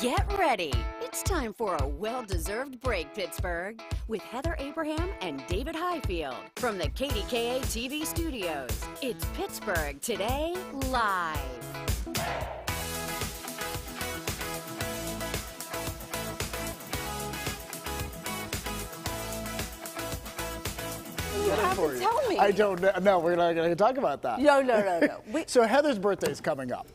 Get ready. It's time for a well-deserved break, Pittsburgh, with Heather Abraham and David Highfield from the KDKA TV studios. It's Pittsburgh Today Live. You have to tell me. I don't know. No, we're not going to talk about that. No. So Heather's birthday is coming up.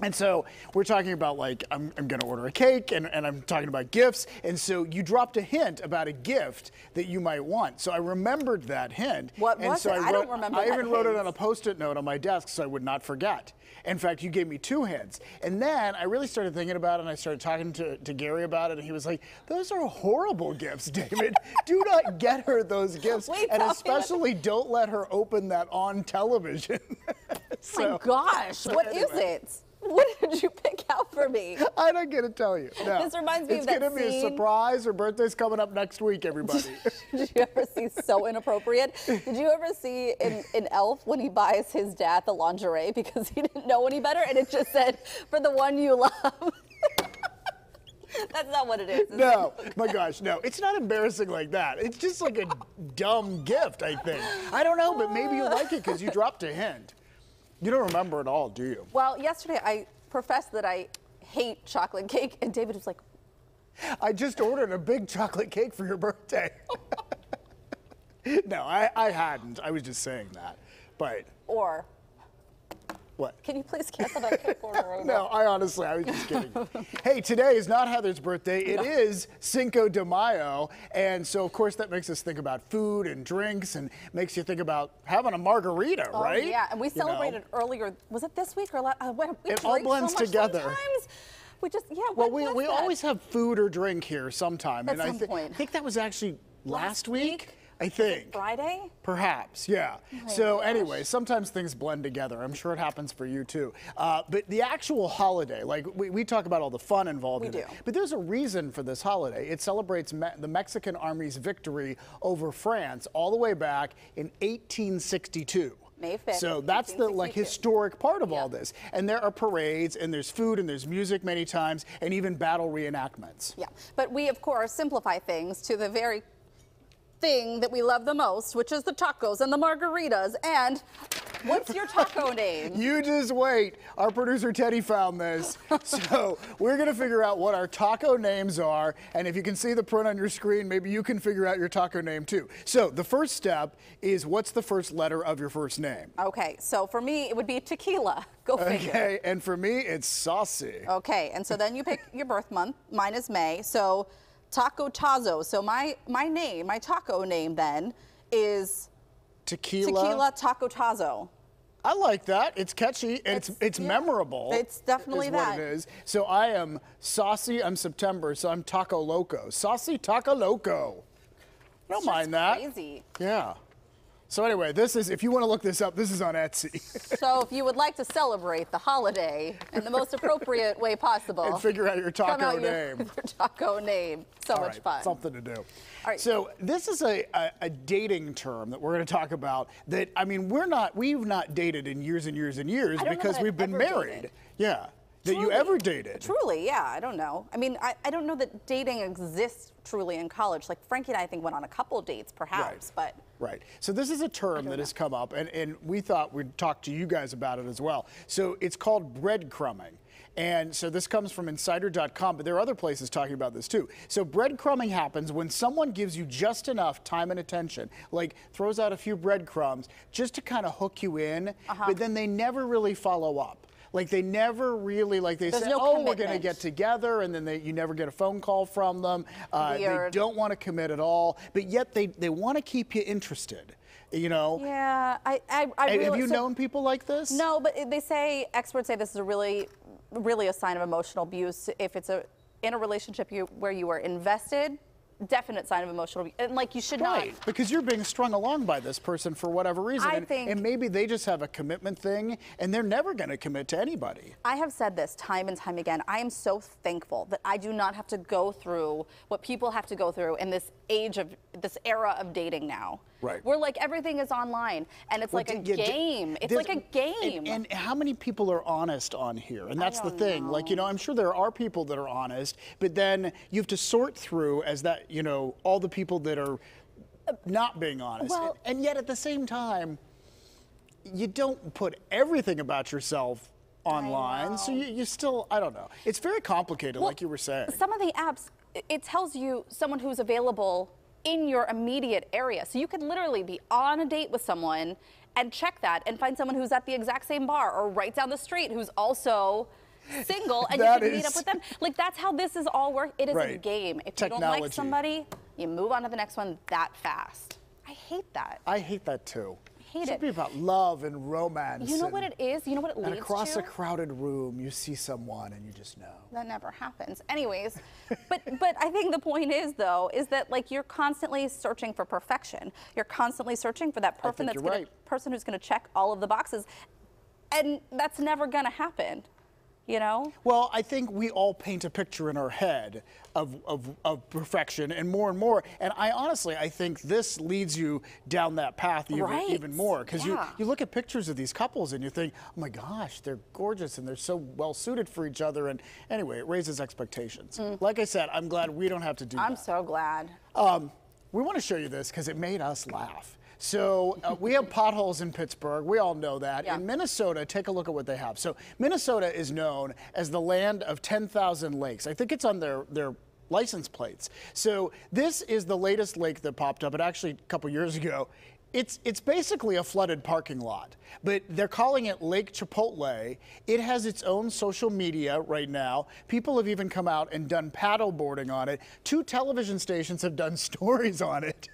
And so we're talking about, like, I'm going to order a cake, and I'm talking about gifts. And so you dropped a hint about a gift that you might want. So I remembered that hint. What and was so it? I don't remember I that even wrote it hint. on a Post-it note on my desk so I would not forget. In fact, you gave me 2 hints. And then I really started thinking about it, and I started talking to Gary about it, and he was like, those are horrible gifts, David. Do not get her those gifts. Wait, and tell me especially don't let her open that on television. Oh my gosh, what is it? What did you pick out for me? I don't get to tell you. No. This reminds me of that It's going to be a surprise. Her birthday's coming up next week, everybody. Did you ever see So Inappropriate? Did you ever see in Elf when he buys his dad the lingerie because he didn't know any better and it just said, for the one you love? That's not what it is. No, my gosh, no. It's not embarrassing like that. It's just like a dumb gift, I think. I don't know, but maybe you like it because you dropped a hint. You don't remember it all, do you? Well, yesterday I professed that I hate chocolate cake, and David was like, I just ordered a big chocolate cake for your birthday. No, I hadn't. I was just saying that. But. or, What? can you please cancel that cake order? No, I was just kidding. Hey, today is not Heather's birthday. It is Cinco de Mayo. And so, of course, that makes us think about food and drinks and makes you think about having a margarita, right? Yeah, and we celebrated earlier. Was it this week or last? It all blends together. Sometimes. We just, Well, we always have food or drink here sometime. At and some point. I think that was actually last week. I think. Friday? Perhaps, yeah. So anyway, sometimes things blend together. I'm sure it happens for you too. But the actual holiday, like we talk about all the fun involved in it. But there's a reason for this holiday. It celebrates the Mexican Army's victory over France all the way back in 1862. May 5th, so that's the historic part of all this. And there are parades, and there's food, and there's music many times, and even battle reenactments. Yeah, but we, of course, simplify things to the very thing that we love the most, which is the tacos and the margaritas. And what's your taco name? You just wait. Our producer Teddy found this. So we're going to figure out what our taco names are. And if you can see the print on your screen, maybe you can figure out your taco name too. So the first step is, what's the first letter of your first name? Okay, so for me, it would be tequila. Go figure. Okay, and for me, it's saucy. Okay, and so then you pick your birth month. Mine is May. So Taco Tazo. So my name, my taco name then is Tequila Taco Tazo. I like that. It's catchy. And it's memorable. It's definitely what it is. So I am saucy. I'm September, so I'm Taco Loco. Saucy Taco Loco. I don't mind that. Crazy. Yeah. So anyway, this is, if you want to look this up, this is on Etsy. So if you would like to celebrate the holiday in the most appropriate way possible, and figure out your taco name. Your taco name. So much fun. Something to do. All right. So this is a dating term that we're going to talk about that, I mean, we've not dated in years and years and years because we've been married. Dated. Yeah. That you ever dated? Truly, yeah, I don't know. I mean, I don't know that dating exists truly in college. Like, Frankie and I think went on a couple dates, perhaps, but. Right. So this is a term that has come up, and we thought we'd talk to you guys about it as well. So it's called breadcrumbing. And so this comes from insider.com, but there are other places talking about this too. So breadcrumbing happens when someone gives you just enough time and attention, like throws out a few breadcrumbs just to kind of hook you in, but then they never really follow up. Like they never really, like they say, oh, we're going to get together, and then you never get a phone call from them. They don't want to commit at all, but yet they want to keep you interested. You know? Yeah, I really, have you known people like this? No, but they say, experts say this is a really a sign of emotional abuse. If it's in a relationship where you are invested, definite sign of emotional abuse. And like, you should not. Right, because you're being strung along by this person for whatever reason. And maybe they just have a commitment thing, and they're never going to commit to anybody. I have said this time and time again. I am so thankful that I do not have to go through what people have to go through in this era of dating now. Right. We're like, everything is online, and it's like a game. It's like a game. And how many people are honest on here? And that's the thing. Like, you know, I'm sure there are people that are honest, but then you have to sort through as that, you know, all the people that are not being honest. Well, and yet at the same time, you don't put everything about yourself online. So you still, I don't know. It's very complicated, like you were saying. Some of the apps, it tells you someone who's available in your immediate area. So you could literally be on a date with someone and check that and find someone who's at the exact same bar or right down the street who's also single, and you can meet up with them. Like, that's how this is all work. It is a game. If you don't like somebody, you move on to the next one that fast. I hate that. I hate that too. It should be about love and romance. You know what it is? You know what it leads to? And across a crowded room, you see someone and you just know. That never happens. Anyways, but I think the point is, though, is that, like, you're constantly searching for perfection. You're constantly searching for that person person who's going to check all of the boxes, and that's never going to happen. You know? Well, I think we all paint a picture in our head of perfection and more. And I think this leads you down that path even more. Because you look at pictures of these couples and you think, oh my gosh, they're gorgeous and they're so well suited for each other. And anyway, it raises expectations. Like I said, I'm glad we don't have to do that. I'm so glad. We want to show you this because it made us laugh. So we have potholes in Pittsburgh. We all know that. In Minnesota, take a look at what they have. So Minnesota is known as the land of 10,000 lakes. I think it's on their license plates. So this is the latest lake that popped up. It actually, a couple years ago. It's basically a flooded parking lot, but they're calling it Lake Chipotle. It has its own social media right now. People have even come out and done paddle boarding on it. 2 television stations have done stories on it.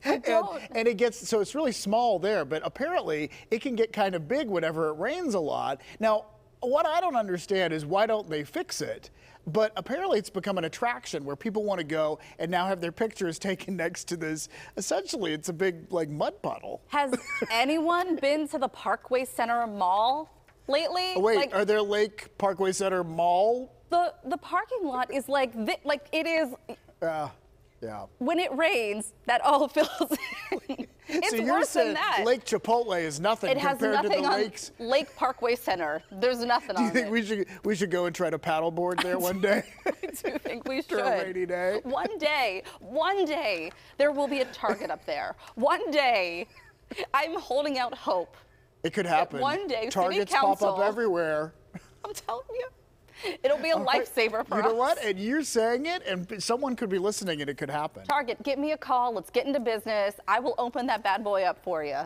And it gets, so it's really small there, but apparently it can get kind of big whenever it rains a lot. Now, what I don't understand is why don't they fix it? But apparently it's become an attraction where people want to go and now have their pictures taken next to this. Essentially, it's a big, like, mud puddle. Has anyone been to the Parkway Center Mall lately? Oh, wait, are there Lake Parkway Center Mall? The parking lot is like it is. Yeah. When it rains, that all fills in. It's so you're worse saying than that. Lake Chipotle is nothing compared to the lakes. Lake Parkway Center. There's nothing on it. Do you think we should go and try to paddleboard there one day? I do think we should. For a rainy day. One day, there will be a Target up there. One day, I'm holding out hope. It could happen. One day, Targets City Council, pop up everywhere. I'm telling you. It'll be a lifesaver for us. You know what? And you're saying it, and someone could be listening, and it could happen. Target, give me a call. Let's get into business. I will open that bad boy up for you.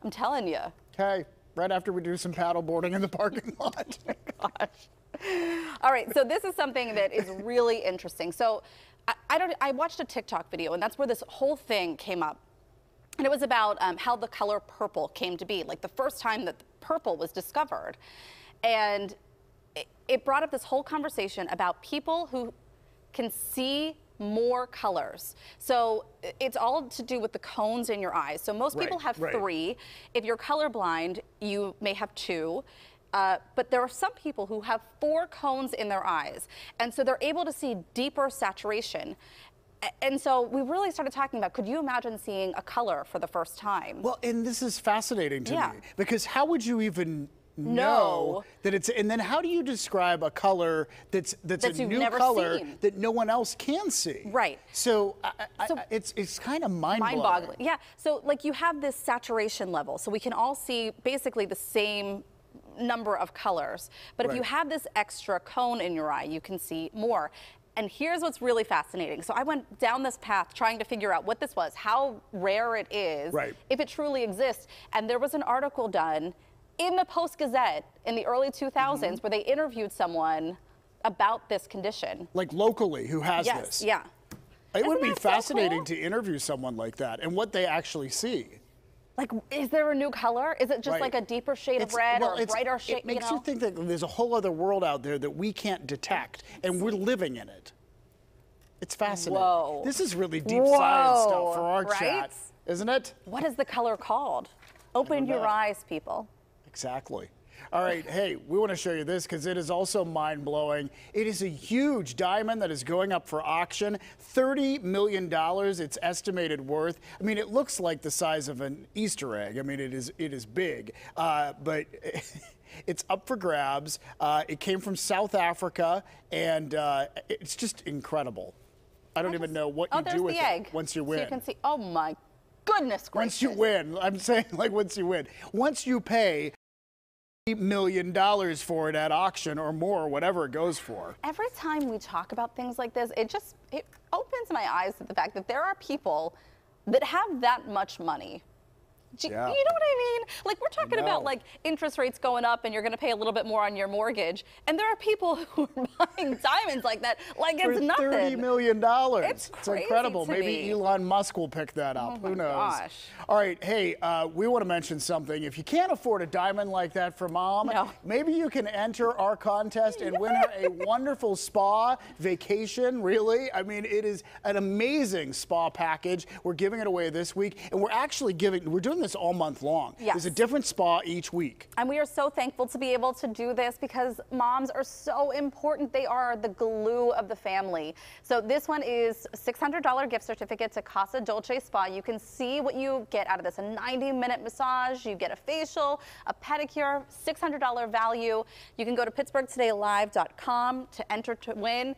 I'm telling you. Okay, right after we do some paddle boarding in the parking lot. Gosh. All right, so this is something that is really interesting. So I watched a TikTok video, and that's where this whole thing came up. And it was about how the color purple came to be, like the first time that purple was discovered. And it brought up this whole conversation about people who can see more colors. So it's all to do with the cones in your eyes. So most people have 3. If you're colorblind, you may have 2. But there are some people who have 4 cones in their eyes. And so they're able to see deeper saturation. And so we really started talking about, could you imagine seeing a color for the first time? Well, and this is fascinating to me, because how would you even know that it's, and then how do you describe a color that's a new color that no one else can see? Right. So, it's kind of mind-boggling. Yeah. So, like, you have this saturation level, so we can all see basically the same number of colors. But if you have this extra cone in your eye, you can see more. And here's what's really fascinating. So I went down this path trying to figure out what this was, how rare it is, if it truly exists. And there was an article done in the Post-Gazette in the early 2000s where they interviewed someone about this condition. Like locally, who has this? Yeah. It would be fascinating to interview someone like that and what they actually see. Like, is there a new color? Is it just like a deeper shade of red or a brighter shade? It makes you think that there's a whole other world out there that we can't detect, and we're living in it. It's fascinating. Whoa. This is really deep science stuff for our chat, isn't it? What is the color called? Open your eyes, people. Exactly. All right, hey, we want to show you this because it is also mind-blowing. It is a huge diamond that is going up for auction, $30 million it's estimated worth. I mean, it looks like the size of an Easter egg. I mean, it is big, but it's up for grabs. It came from South Africa, and it's just incredible. I don't even know what you do with it once you win. So you can see, oh my goodness gracious. Once you win, I'm saying like once you win. Once you pay $8 million for it at auction or more, whatever it goes for. Every time we talk about things like this, it opens my eyes to the fact that there are people that have that much money. You know what I mean? Like, we're talking about like interest rates going up and you're going to pay a little bit more on your mortgage. And there are people who are buying diamonds like that, like it's nothing. $30 million. It's crazy incredible. to Maybe me. Elon Musk will pick that up. Oh Who knows? Gosh. All right. Hey, we want to mention something. If you can't afford a diamond like that for mom, maybe you can enter our contest and win her a wonderful spa vacation. Really? I mean, it is an amazing spa package. We're giving it away this week. And we're doing this all month long. Yes. There's a different spa each week. And we are so thankful to be able to do this because moms are so important. They are the glue of the family. So this one is a $600 gift certificate to Casa Dolce Spa. You can see what you get out of this. A 90-minute massage, you get a facial, a pedicure, $600 value. You can go to pittsburghtodaylive.com to enter to win.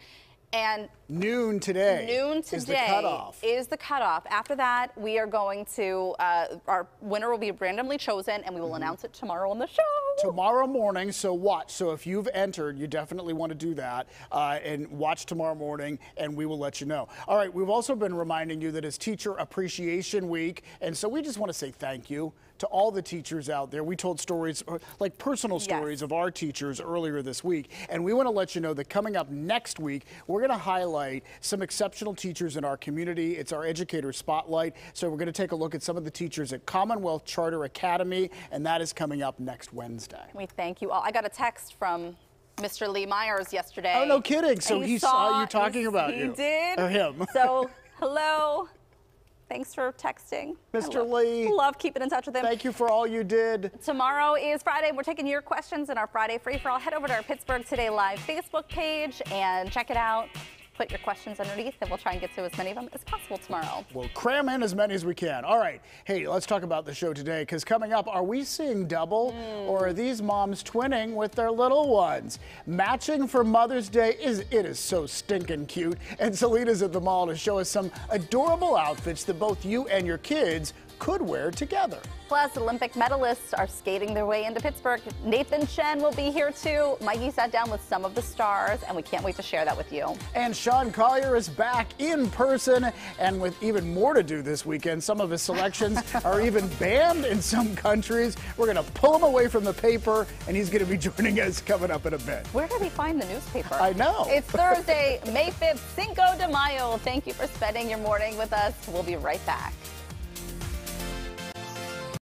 And noon today is the cutoff. After that, we are going to, our winner will be randomly chosen, and we will announce it tomorrow on the show. Tomorrow morning, so watch. So if you've entered, you definitely want to do that, and watch tomorrow morning, and we will let you know. All right, we've also been reminding you that it's Teacher Appreciation Week, and so we just want to say thank you to all the teachers out there. We told stories, like personal stories of our teachers earlier this week, and we want to let you know that coming up next week, we're going to highlight some exceptional teachers in our community. It's our Educator Spotlight, so we're going to take a look at some of the teachers at Commonwealth Charter Academy, and that is coming up next Wednesday. We thank you all. I got a text from Mr. Lee Myers yesterday. Oh, no kidding. So he saw you talking about you. He did. Or him. So, hello. Thanks for texting. Mr. Lee. Love keeping in touch with him. Thank you for all you did. Tomorrow is Friday. We're taking your questions in our Friday Free For All. Head over to our Pittsburgh Today Live Facebook page and check it out. Put your questions underneath, and we'll try and get to as many of them as possible tomorrow. We'll cram in as many as we can. All right. Hey, let's talk about the show today, because coming up, are we seeing double, or are these moms twinning with their little ones? Matching for Mother's Day, it is so stinking cute. And Selena's at the mall to show us some adorable outfits that both you and your kids could wear together. Plus, Olympic medalists are skating their way into Pittsburgh. Nathan Chen will be here too. Mikey sat down with some of the stars, and we can't wait to share that with you. And Sean Collier is back in person, and with even more to do this weekend. Some of his selections are even banned in some countries. We're going to pull him away from the paper, and he's going to be joining us coming up in a bit. Where did he find the newspaper? I know. It's Thursday, May 5th, Cinco de Mayo. Thank you for spending your morning with us. We'll be right back.